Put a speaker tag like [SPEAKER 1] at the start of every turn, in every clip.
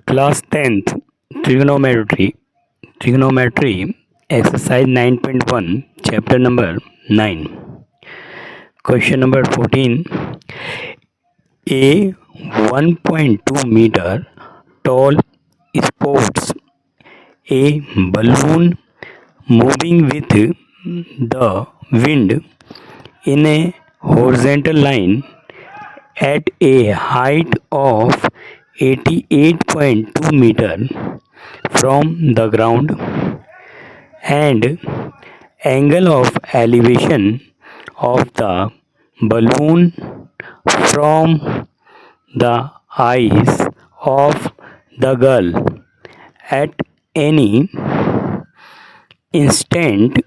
[SPEAKER 1] Class 10th Trigonometry exercise 9.1 chapter number 9 question number 14. A 1.2 meter tall sports a balloon moving with the wind in a horizontal line at a height of 88.2 meter from the ground and angle of elevation of the balloon from the eyes of the girl at any instant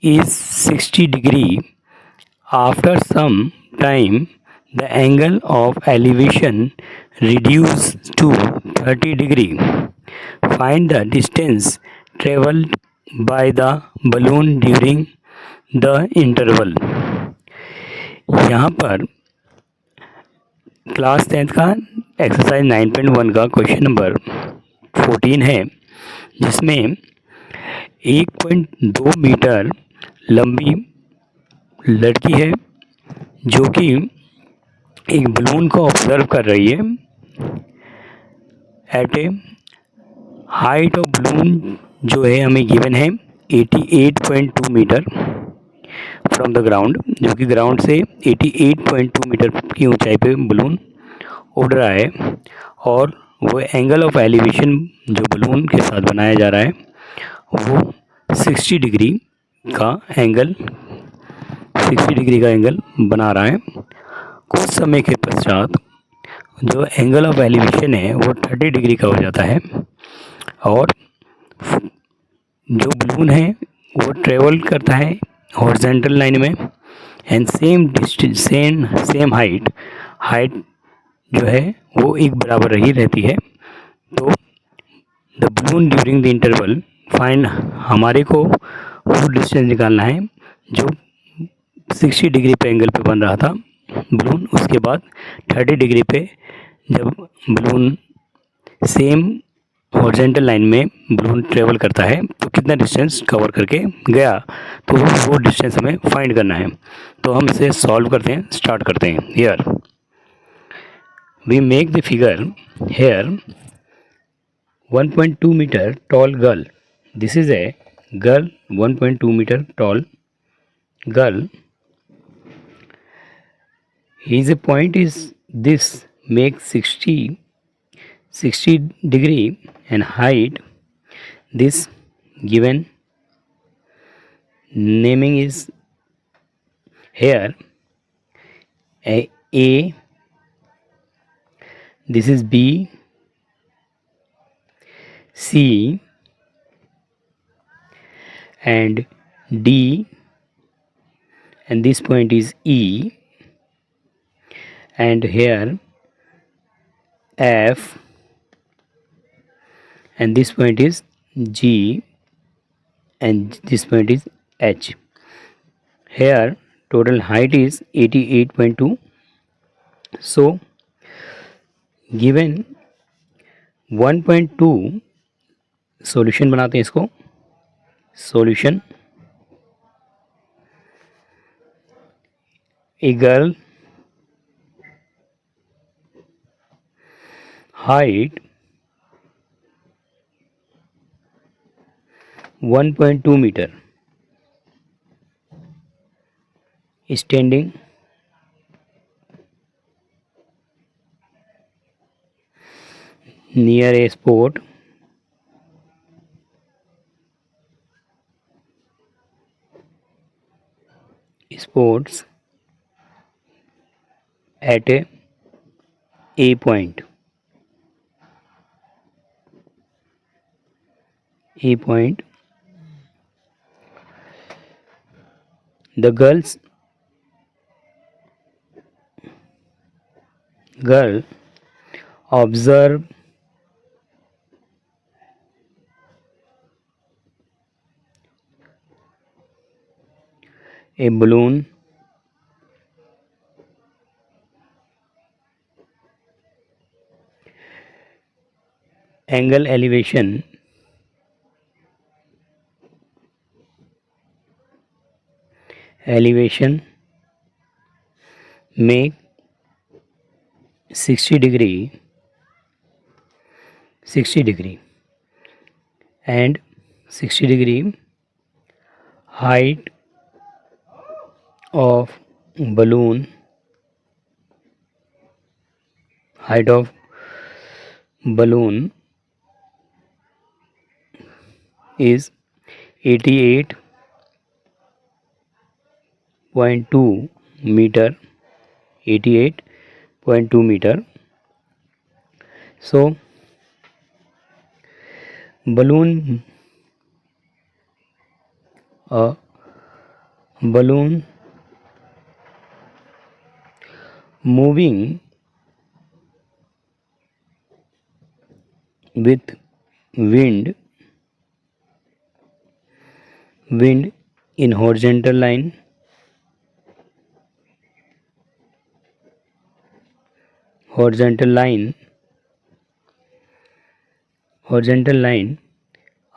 [SPEAKER 1] is 60 degree. After some time, the angle of elevation reduces to 30 degree. Find the distance traveled by the balloon during the interval. यहाँ पर class 10th का exercise 9.1 का question number 14 है, जिसमें 1.2 metre लंबी लड़की है जो कि एक बलून को ऑब्जर्व कर रही है at a height of balloon जो है हमें गिवन है 88.2 मीटर फ्रॉम द ग्राउंड, जो कि ग्राउंड से 88.2 मीटर की ऊंचाई पे बलून उड़ रहा है और वो एंगल ऑफ एलिवेशन जो बलून के साथ बनाया जा रहा है वो 60 डिग्री का एंगल बना रहा है। कुछ समय के पश्चात जो एंगल ऑफ एलिवेशन है वो 30 डिग्री का हो जाता है और जो बलून है वो ट्रेवल करता है हॉरिजॉन्टल लाइन में and same distance same height जो है वो एक बराबर ही रहती है। तो the balloon during the interval find, हमारे को वो डिस्टेंस निकालना है जो 60 डिग्री पे एंगल पे बन रहा था बलून, उसके बाद 30 डिग्री पे जब बलून सेम हॉरिजॉन्टल लाइन में बलून ट्रेवल करता है तो कितना डिस्टेंस कवर करके गया, तो वो डिस्टेंस हमें फाइंड करना है। तो हम इसे सॉल्व करते हैं, स्टार्ट करते हैं। Here we make the figure here 1.2 metre tall girl, this is a girl 1.2 metre tall girl, his point is this, make 60 degree and height, this given naming is here a, this is B, C and D, and this point is E, and here F, and this point is G, and this point is H. Here total height is 88.2. So given 1.2, solution बनाते हैं इसको। Solution, a girl height 1.2 meter standing near a spot sports at a point. The girl observe a balloon angle elevation make 60 degree and 60 degree height of balloon is 88.2 meter. 88.2 meter. So balloon moving with wind in horizontal line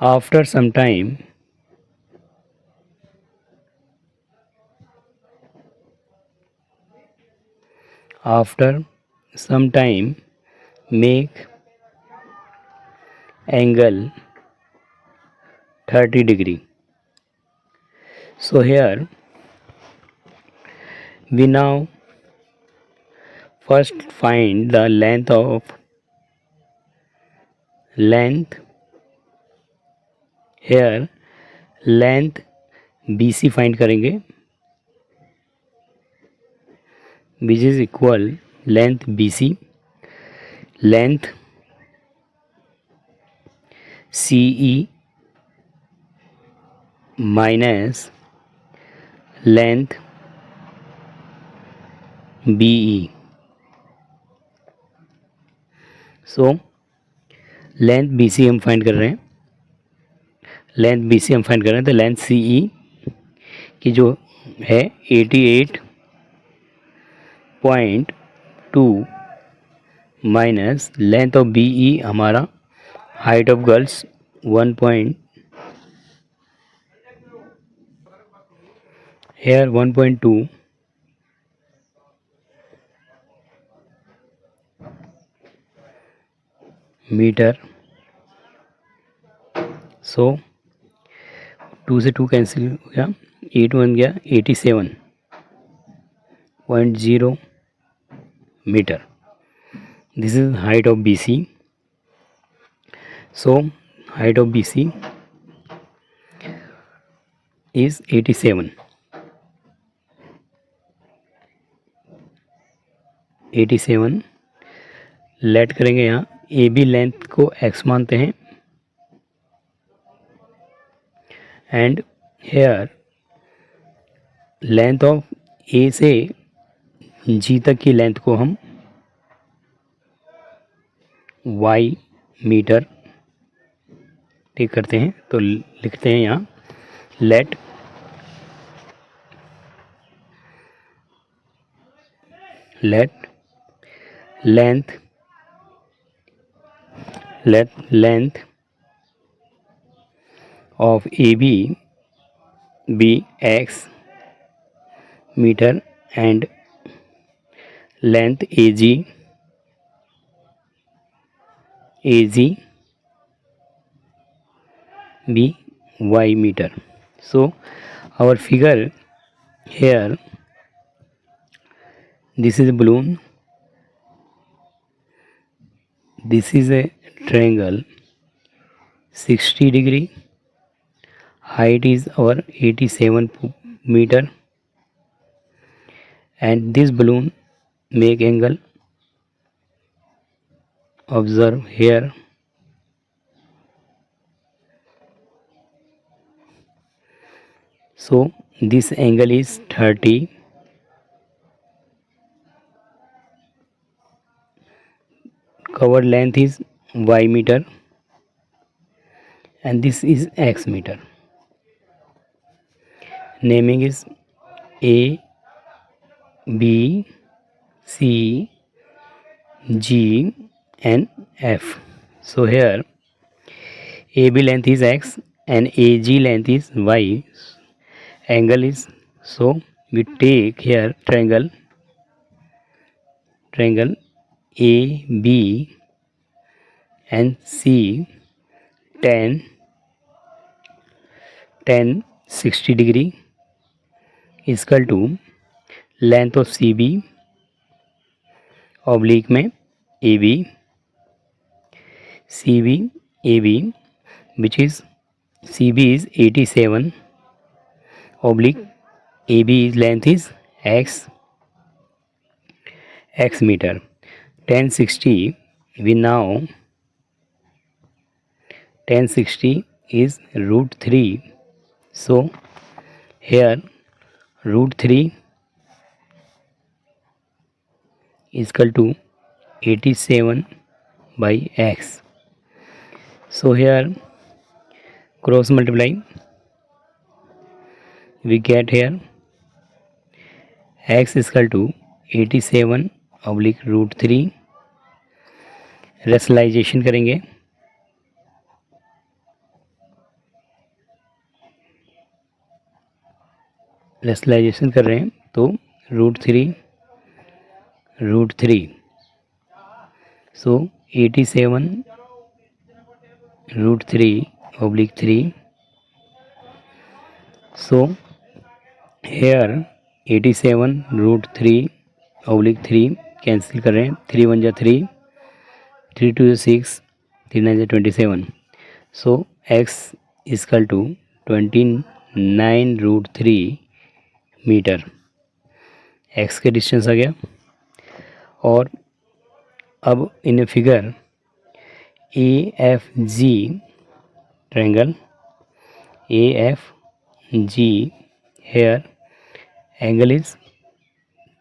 [SPEAKER 1] after some time make angle 30 degree. So here we now first find the length here length BC find करेंगे, which is equal length BC length CE minus length BE. So length BC हम find कर रहे हैं, तो length CE की जो है 88.2 minus length of BE हमारा हाइट ऑफ गर्ल्स 1.2 मीटर. सो 2 से 2 कैंसिल हो गया, 8 बन गया 87.0 metre. This is height of BC. So height of BC is 87. Let करेंगे यहाँ AB लेंथ को x मानते हैं and here length of A से G तक की लेंथ को हम y मीटर टेक करते हैं. तो लिखते हैं यहाँ late length of AB be x meter and length AG be y meter. So our figure here, this is a balloon, this is a triangle, 60 degree, height is our 87 meter, and this balloon make angle. Observe here. So this angle is 30. Covered length is y meter and this is x meter. Naming is A, B, C, G and F. So here AB length is x and AG length is y. Angle is, so we take here triangle AB and C, tan 60 degree is equal to length of CB oblique में AB CB AB which is CB is 87 oblique AB is length is x meter. Tan 60 we now tan 60 is root 3. So here root 3 is equal to 87 by x. So here cross multiply, we get here x is equal to 87 oblique root 3. Rationalisation करेंगे, rationalisation कर रहे हैं तो root three so 87 root 3 oblique 3. So here 87 root 3 oblique 3 cancel कर रहे हैं, 3 1 जा 3, 3 2 6, 3 9 जा 27. So x is equal to 29 root 3 metre. x के डिस्टेंस आ गया. और अब in figure AFG triangle AFG here angle is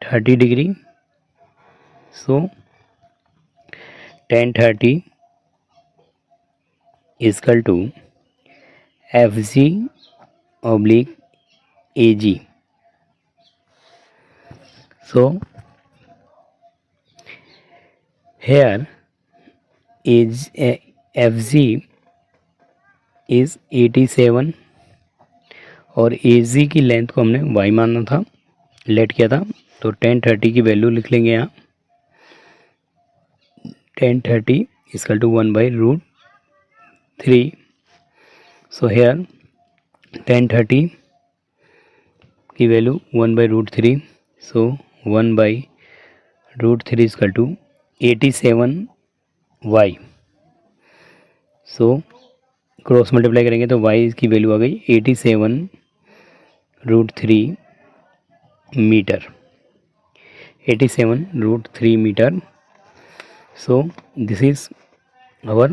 [SPEAKER 1] 30 degree. So tan 30 is equal to FG oblique AG. So here FG is 87 और AG की length को हमने y मानना था, लेट किया था, तो tan 30 की वैल्यू लिख लेंगे यहाँ. tan 30 is equal to 1 by root 3. So here tan 30 की value 1 by root 3. So 1 by root 3 is equal to 87y. So cross multiply करेंगे तो y की वैल्यू आ गई 87 root 3 metre. 87 root 3 metre. So this is our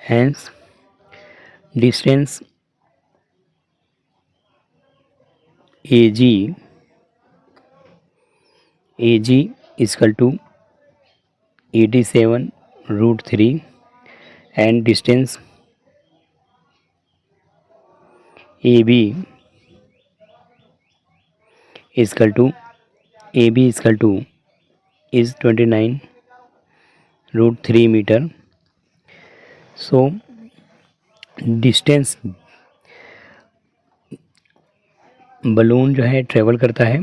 [SPEAKER 1] hence distance AG is equal to 87 root 3 and distance AB is equal to is 29 root 3 metre. So distance balloon जो है travel करता है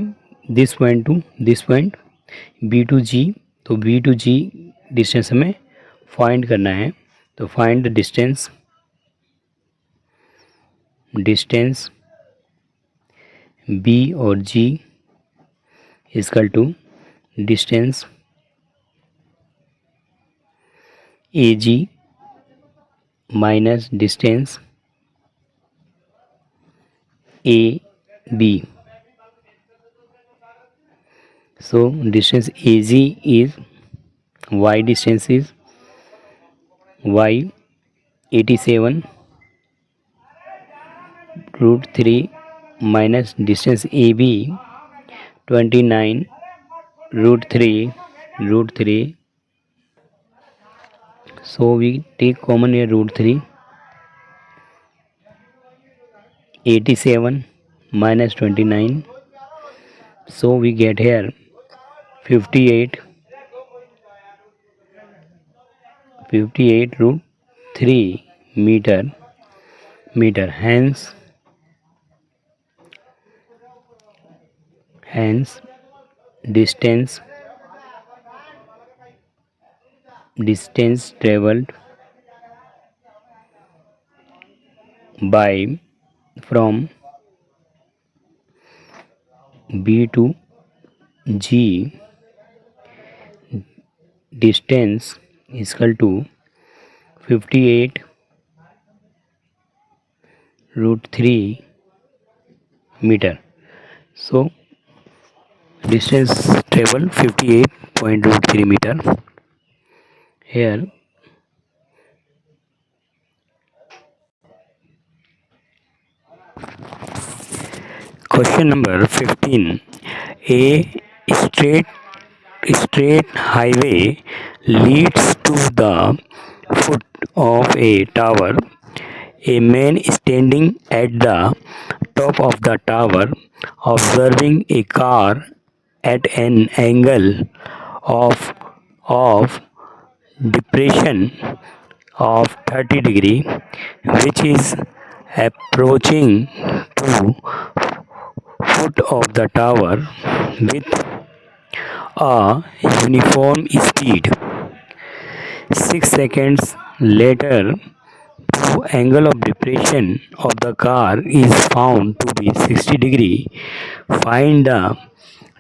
[SPEAKER 1] this point to this point B to G. तो B to G distance हमें find करना है. तो find the distance B और G is equal to distance AG minus distance AB. So distance AG is y distance is y 87 root 3 minus distance AB 29 root 3. So we take common here root 3. 87 minus 29. So we get here 58 root 3 meter. Hence distance traveled by from B to G, distance is equal to 58 root 3 meter. So distance travel 58.3 meter. Here question number 15. A straight highway leads to the foot of a tower. A man standing at the top of the tower observing a car at an angle of depression of 30 degree, which is approaching to foot of the tower with a uniform speed. 6 seconds later, the angle of depression of the car is found to be 60 degree. Find the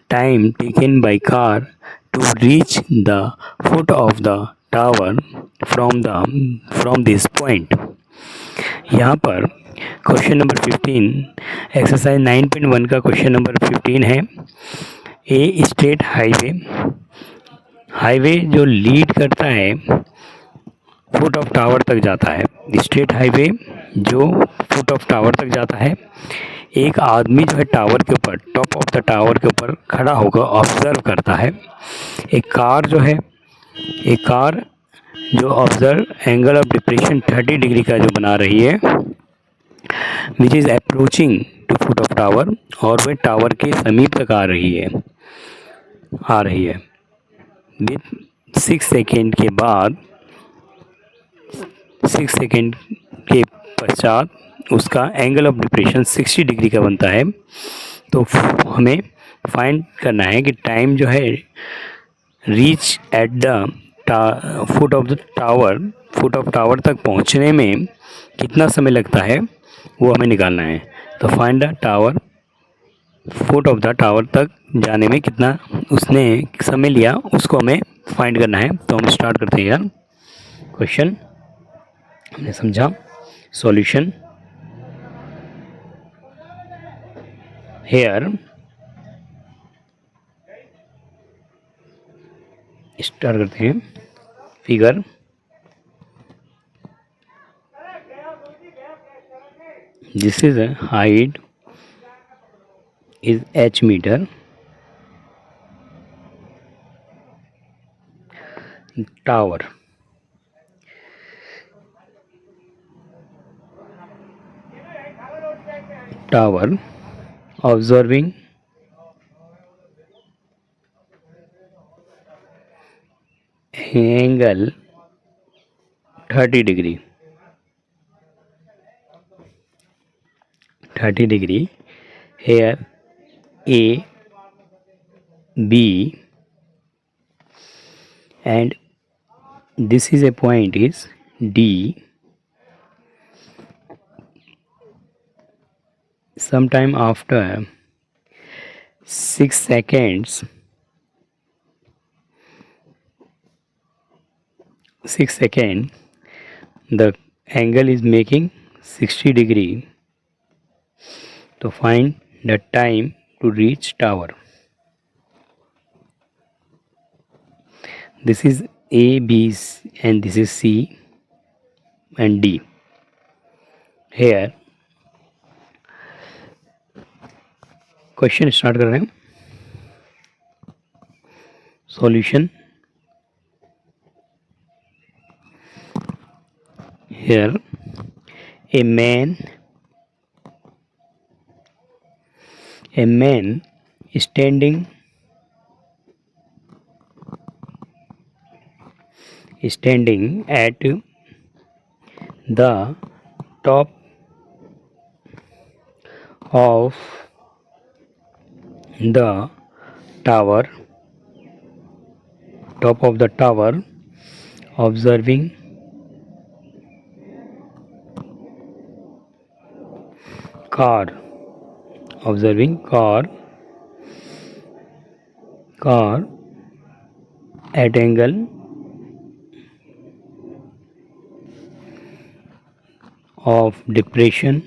[SPEAKER 1] time taken by car to reach the foot of the tower from this point. यहाँ पर question number 15 exercise 9.1 का question number 15 है। A straight highway जो lead करता है foot of tower तक जाता है। स्ट्रेट हाईवे जो फुट ऑफ टावर तक जाता है। एक आदमी जो है टावर के ऊपर टॉप ऑफ द टावर के ऊपर खड़ा होकर ऑब्जर्व करता है। एक कार जो observe angle of depression 30 degree का जो बना रही है, which is approaching to foot of tower, और वह टावर के समीप तक आ रही है विथ 6 सेकेंड के पश्चात उसका एंगल ऑफ डिप्रेशन 60 डिग्री का बनता है। तो हमें फाइंड करना है कि टाइम जो है reach at the foot of tower तक पहुंचने में कितना समय लगता है, वो हमें निकालना है। तो find the tower, foot of the tower तक जाने में कितना उसने समय लिया, उसको हमें फाइंड करना है। तो हम स्टार्ट करते हैं यार। क्वेश्चन हमने समझा, सॉल्यूशन हेयर स्टार्ट करते हैं। Figure this is a height is h meter, tower observing angle 30 degree here A, B, and this is a point is D. Sometime after 6 seconds, the angle is making 60 degree. To find the time to reach tower. This is A, B, and this is C and D. Here question start कर रहे हैं। Solution here a man standing standing at the top of the tower, observing car, observing car at angle of depression,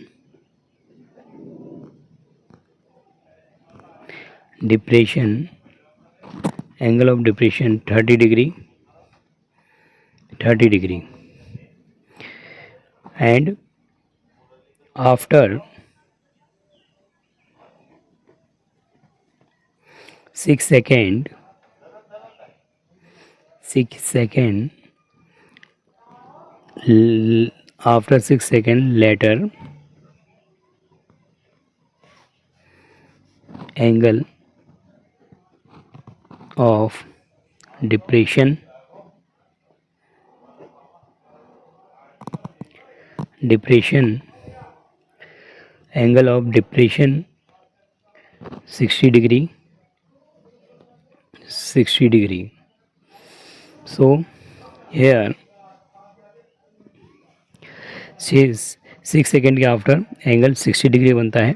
[SPEAKER 1] angle of depression 30 degree, and after 6 second, after 6 second later, angle of depression, angle of depression 60 degree, so here 6 second के after angle 60 degree बनता है.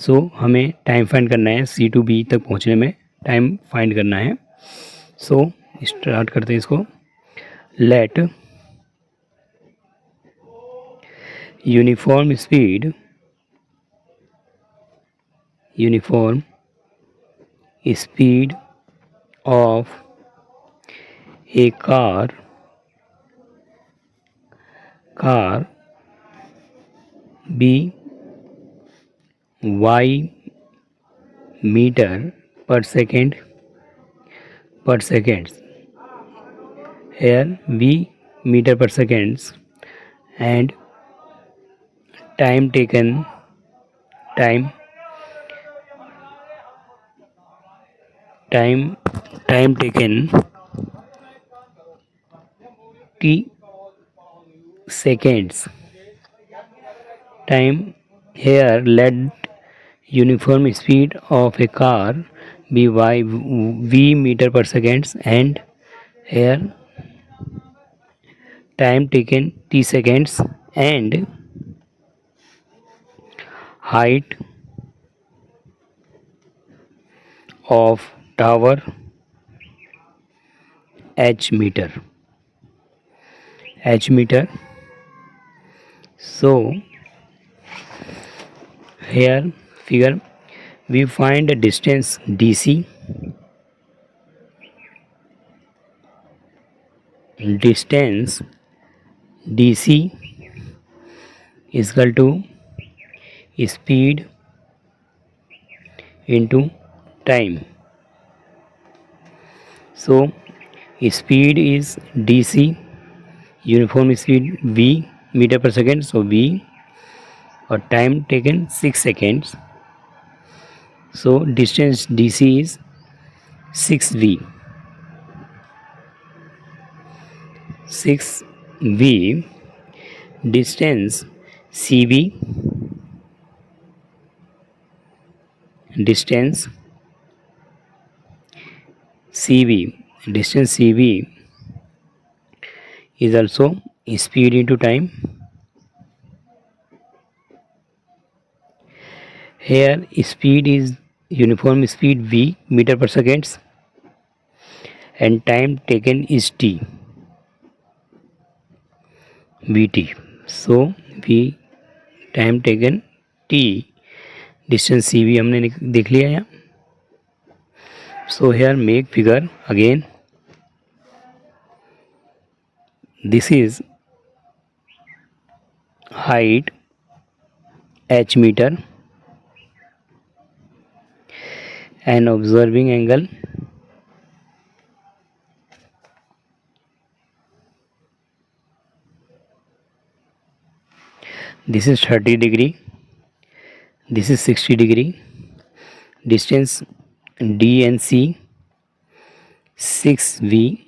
[SPEAKER 1] सो हमें time find करना है, सी to be तक पहुंचने में time find करना है. सो स्टार्ट करते हैं इसको. Let uniform speed of a car be y meter per second. Here v meter per seconds, and time taken t seconds. Time here, let uniform speed of a car be v meter per seconds, and here time taken t seconds, and height of tower h meter. So here figure we find the distance DC, is equal to speed into time. So speed is DC, uniform speed v meter per second, so v, or time taken 6 seconds, so distance DC is 6v. Distance CV is also speed into time. Here speed is uniform speed v meter per seconds, and time taken is t, vt. So v time taken t, distance cv हमने देख लिया यहाँ. So here make figure again. This is height h meter and observing angle this is 30 degree, this is 60 degree. Distance D and C 6v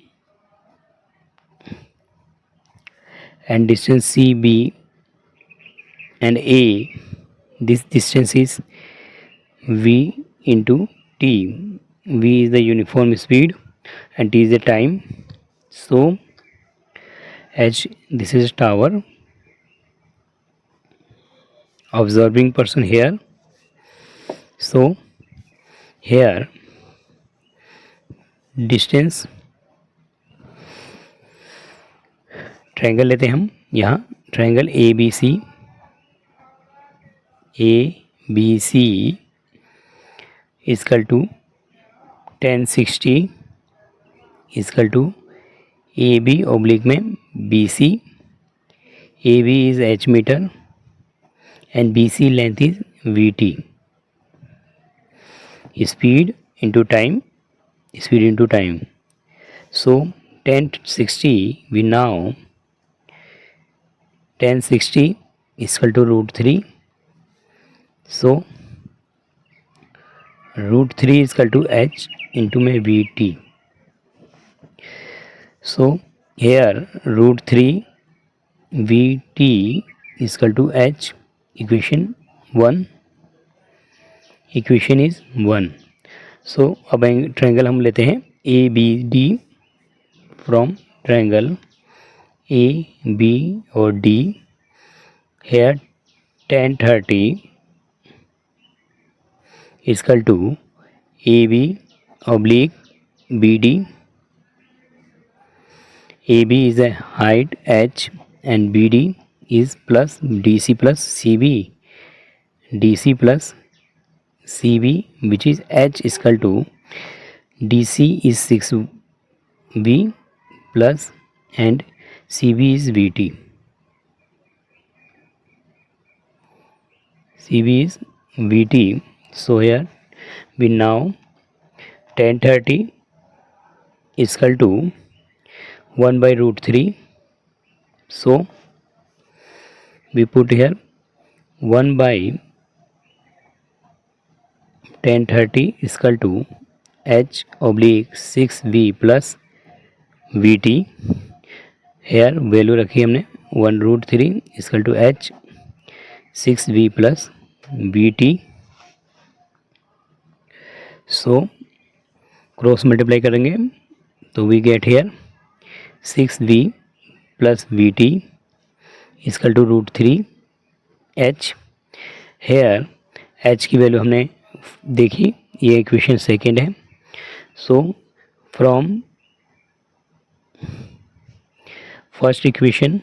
[SPEAKER 1] and distance CB and A, this distance is V into T. V is the uniform speed and T is the time. So H, this is tower, observing person here. So here distance, triangle लेते हैं हम यहाँ, triangle A B C is equal to 1060 is equal to A B oblique में B C, A B is H metre and BC length is VT. Speed into time, speed into time. So 1060, we now 1060 is equal to root 3. So root 3 is equal to H into my VT. So here root 3 VT is equal to H. Equation 1, equation is 1. So अब triangle हम लेते हैं A B D, from triangle A B और D. Here 1030 is equal to A B oblique B D. A B is a height H and B D is plus DC plus CB, DC plus CB, which is H is equal to DC is 6V plus and CB is VT. CB is VT. So here we now 1030 is equal to 1 by root 3. So we put here 1 by 1030 is equal to H oblique 6V plus VT. here value रखी हमने 1 root 3 is equal to H 6V plus VT. so cross multiply करेंगे तो we get here 6V plus VT is equal to root 3 H. Here H की value हमने देखी, ये equation second है. So from first equation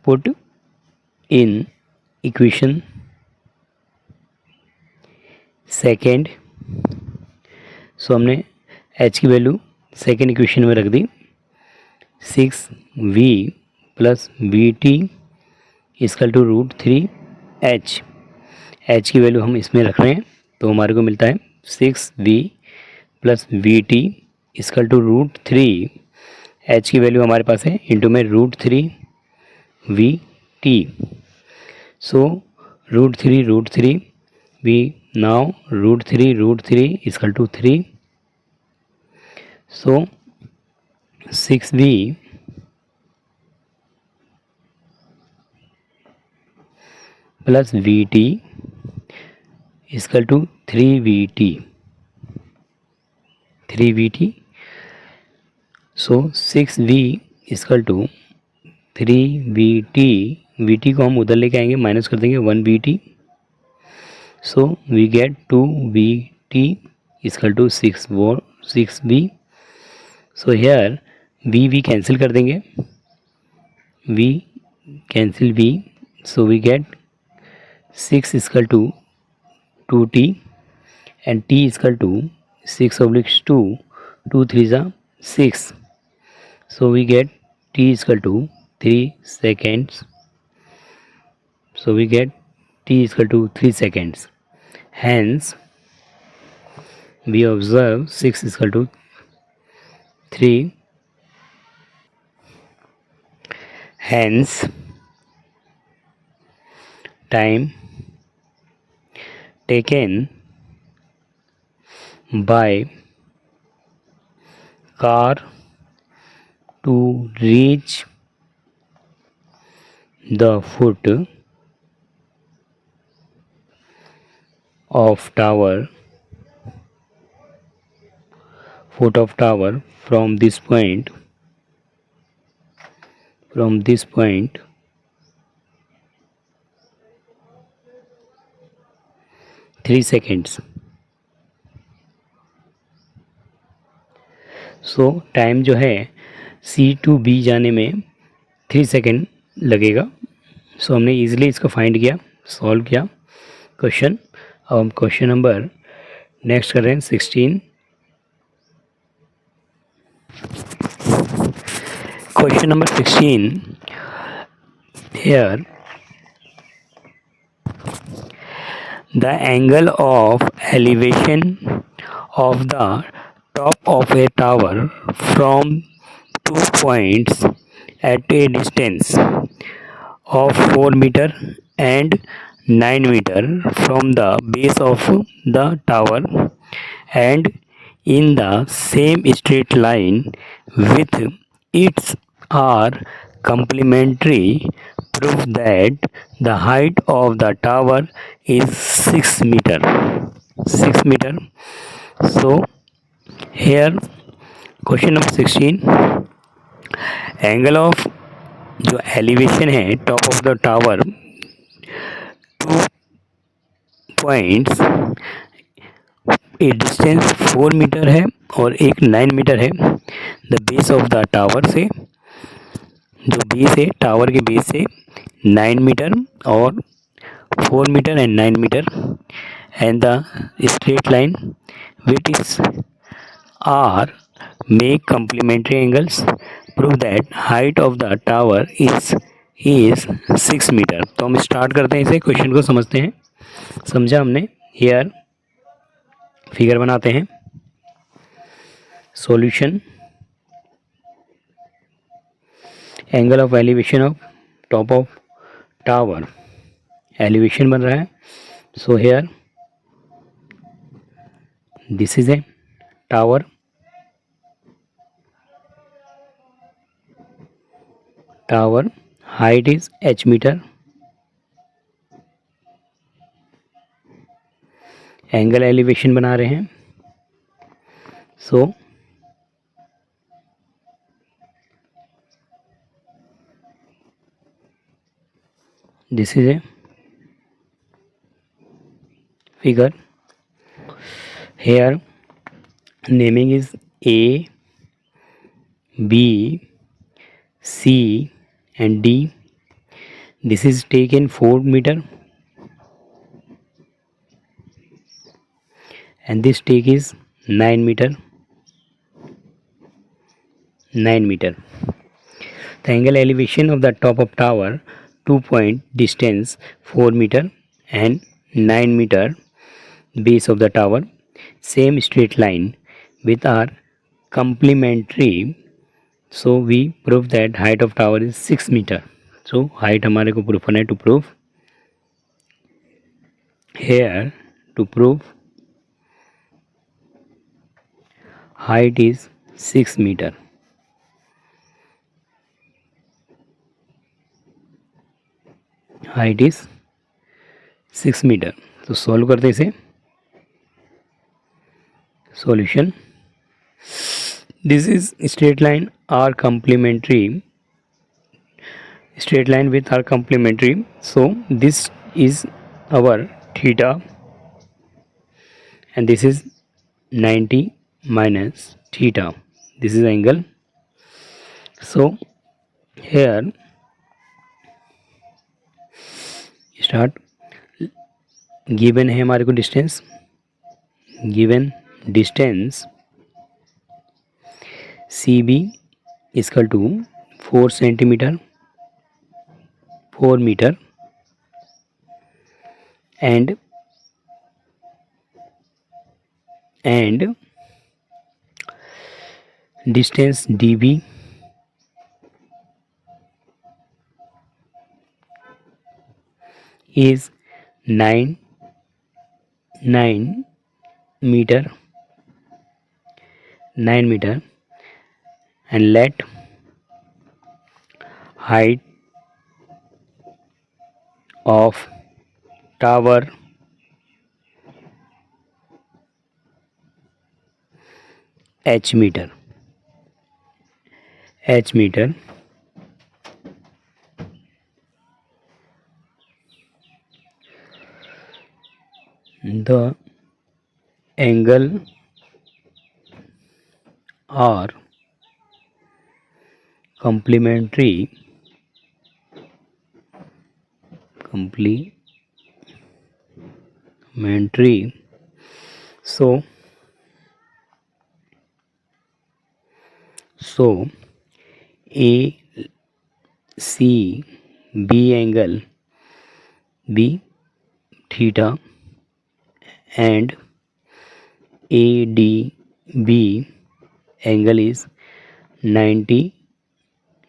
[SPEAKER 1] put in equation second. So हमने H की value second equation में रख दी. 6V plus VT is equal to root 3 H. H की वैल्यू हम इसमें रख रहे हैं तो हमारे को मिलता है 6V plus VT is equal to root 3. H की वैल्यू हमारे पास है इंटू में root 3 VT. So root 3 we now root 3 is equal to 3. so 6V plus VT is equal to 3VT. So 6V is equal to 3VT. VT को हम उधर लेके आएंगे, माइनस कर देंगे 1VT. So we get 2VT is equal to 6V. So here V cancel कर देंगे, V cancel V. So we get 6 is equal to 2T and T is equal to 6/2. 2 3 6. So we get T is equal to 3 seconds. So we get T is equal to 3 seconds. Hence we observe 6 is equal to 3. Hence time taken by car to reach the foot of tower from this point 3 seconds. So time जो है C to B जाने में 3 second लगेगा. सो हमने easily इसको find किया, solve किया question. अब हम क्वेश्चन नंबर नेक्स्ट कर रहे हैं 16. Question number 16. Here the angle of elevation of the top of a tower from 2 points at a distance of 4 meter and 9 meter from the base of the tower and in the same straight line with its are complementary, prove that the height of the tower is 6 meter. So here question number 16. Angle of जो elevation है top of the tower 2 points, a distance 4 metre है और एक 9 metre है. The base of the tower से, जो base है tower के बेस से 9 मीटर और 4 metre and 9 metre and the straight line with is are make complementary angles, prove that height of the tower is 6 metre. तो हम start करते हैं इसे, क्वेश्चन को समझते हैं. समझा हमने. हियर फिगर बनाते हैं. Solution. Angle of elevation of top of tower, elevation बन रहा है. So here this is a tower. Tower height is h metre. Angle elevation बना रहे हैं. So this is a figure. Here naming is A, B, C and D. This is taken 4 meter and this take is 9 meter. The angle elevation of the top of tower 2 point distance 4 meter and 9 meter base of the tower, same straight line with are complementary. So we prove that height of tower is 6 meter. So height हमारे को proof करना है. To prove here, to prove height is 6 meter. height is 6 meter. तो solve करते इसे. Solution. This is straight line are complementary. Straight line with are complementary. So this is our theta and this is 90 minus theta. This is angle. So here start. Given है हमारे को distance. Given distance CB equal to 4 centimetre 4 metre and distance DB is 9 meter and let height of tower h meter. H meter. The angle are complementary so A C B angle B theta and ADB angle is 90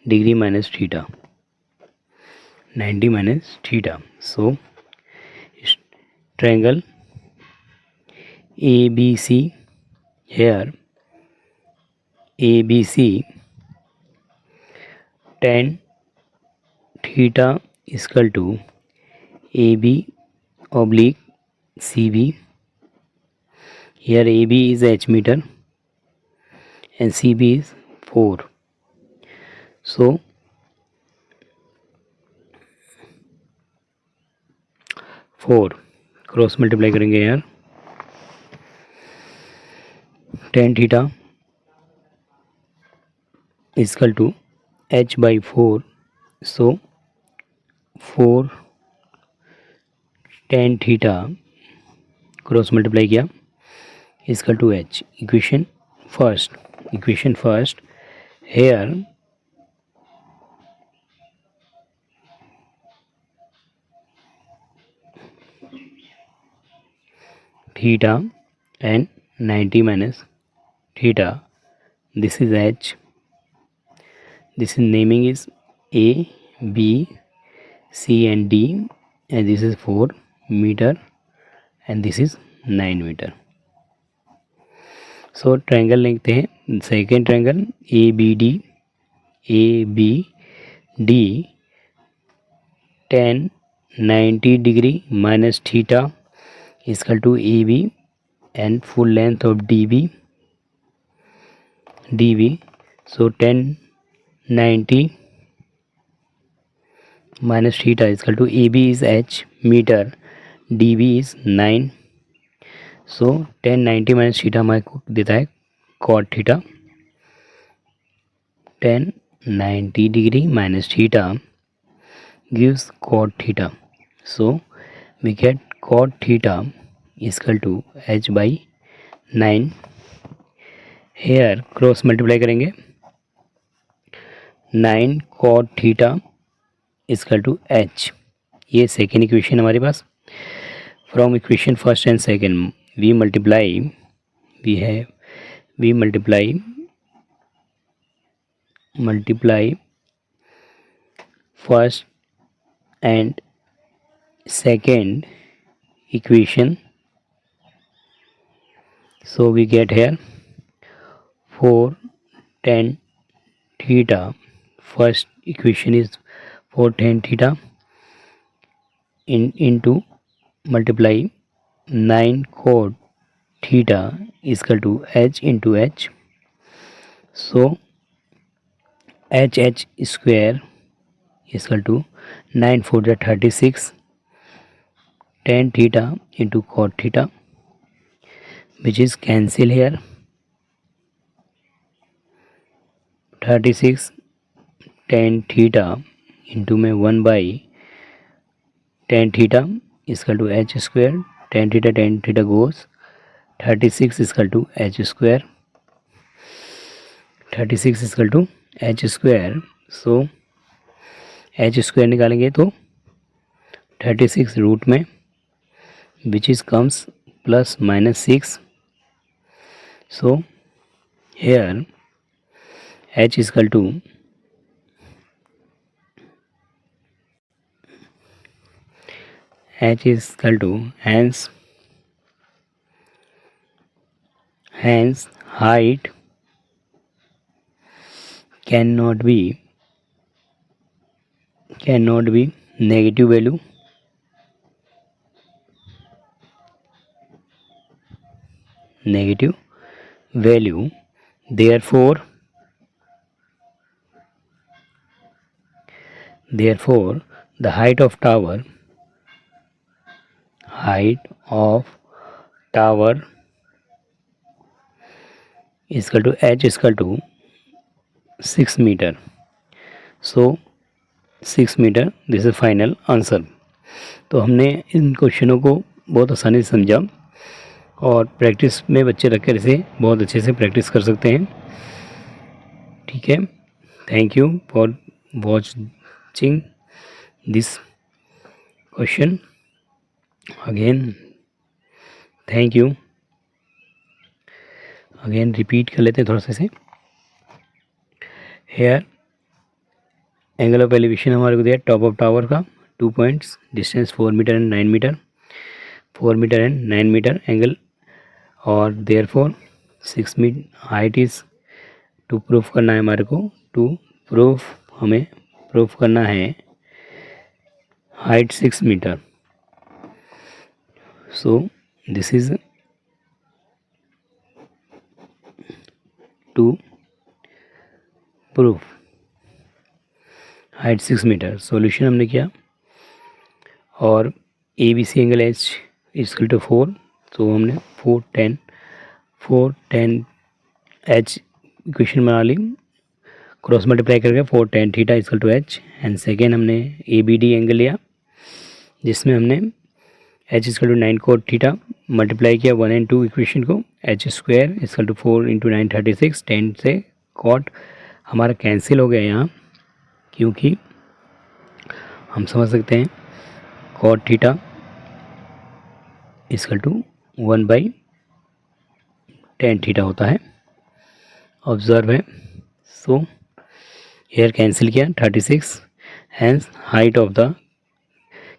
[SPEAKER 1] degree minus theta. So triangle ABC, here ABC tan theta is equal to AB oblique CB. Here AB is h meter and CB is 4. So 4 cross multiply करेंगे यार. tan theta is equal to h by 4. So 4 tan theta cross multiply किया is equal to h. Equation first. Here theta and 90 minus theta, this is h, this is naming is A, B, C and D, and this is 4 meter and this is 9 meter. So triangle लिखते हैं. Second triangle ABD tan 90 degree minus theta is equal to AB and full length of DB. So tan 90 minus theta is equal to AB is h meter, DB is 9. So tan 90 minus theta हमारे को देता है cot theta. tan 90 degree minus theta gives cot theta. So we get cot theta is equal to h by 9. Here cross multiply करेंगे. 9 cot theta is equal to h. ये second equation हमारे पास. From equation first and second we multiply first and second equation. So we get here 4 tan theta. First equation is 4 tan theta into multiply 9 cot theta is equal to h into h. So h square is equal to 9 4 36 tan theta into cot theta, which is cancel here. 36 tan theta into में 1 by tan theta is equal to h square. Tan theta goes. 36 is equal to h square. 36 is equal to h square. So h square निकालेंगे तो 36 root में, which is comes plus minus 6. So here h is equal to hence height cannot be can not be negative value, therefore the height of tower is equal to h is equal to 6 meter. So 6 metre, this is final answer. तो हमने इन क्वेश्चनों को बहुत आसानी से समझा और practice में बच्चे रखकर इसे बहुत अच्छे से प्रैक्टिस कर सकते हैं। ठीक है, thank you for watching this question again. Thank you. Again repeat कर लेते हैं थोड़ा सा इसे। हेयर एंगल ऑफ एलिवेशन हमारे को दिया टॉप ऑफ टावर का 2 points, distance 4 metre and 9 metre, 4 metre and 9 metre angle, और therefore 6 metre height is to proof करना है हमारे को, हमें प्रूफ करना है height 6 metre. So this is to proof height 6 metre. Solution हमने किया और A B C angle H equal to 4, तो हमने 4 10 एच इक्वेशन बना ली, क्रॉस मल्टीप्लाई करके 4 tan theta equal to H. And second हमने ए बी डी एंगल लिया जिसमें हमने H equal to 9 cot theta multiply किया 1 and 2 इक्वेशन को, एच स्क्वायर इक्वल टू 4 × 9 36, 10 से कॉट हमारा कैंसिल हो गया यहाँ, क्योंकि हम समझ सकते हैं cot theta equal to 1/tan theta होता है, ऑब्जर्व है। सो हेयर कैंसिल किया 36, hence height of the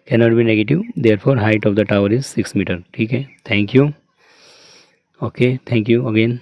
[SPEAKER 1] can not be negative, therefore height of the tower is 6 metre. ठीक है, thank you. Okay, thank you again.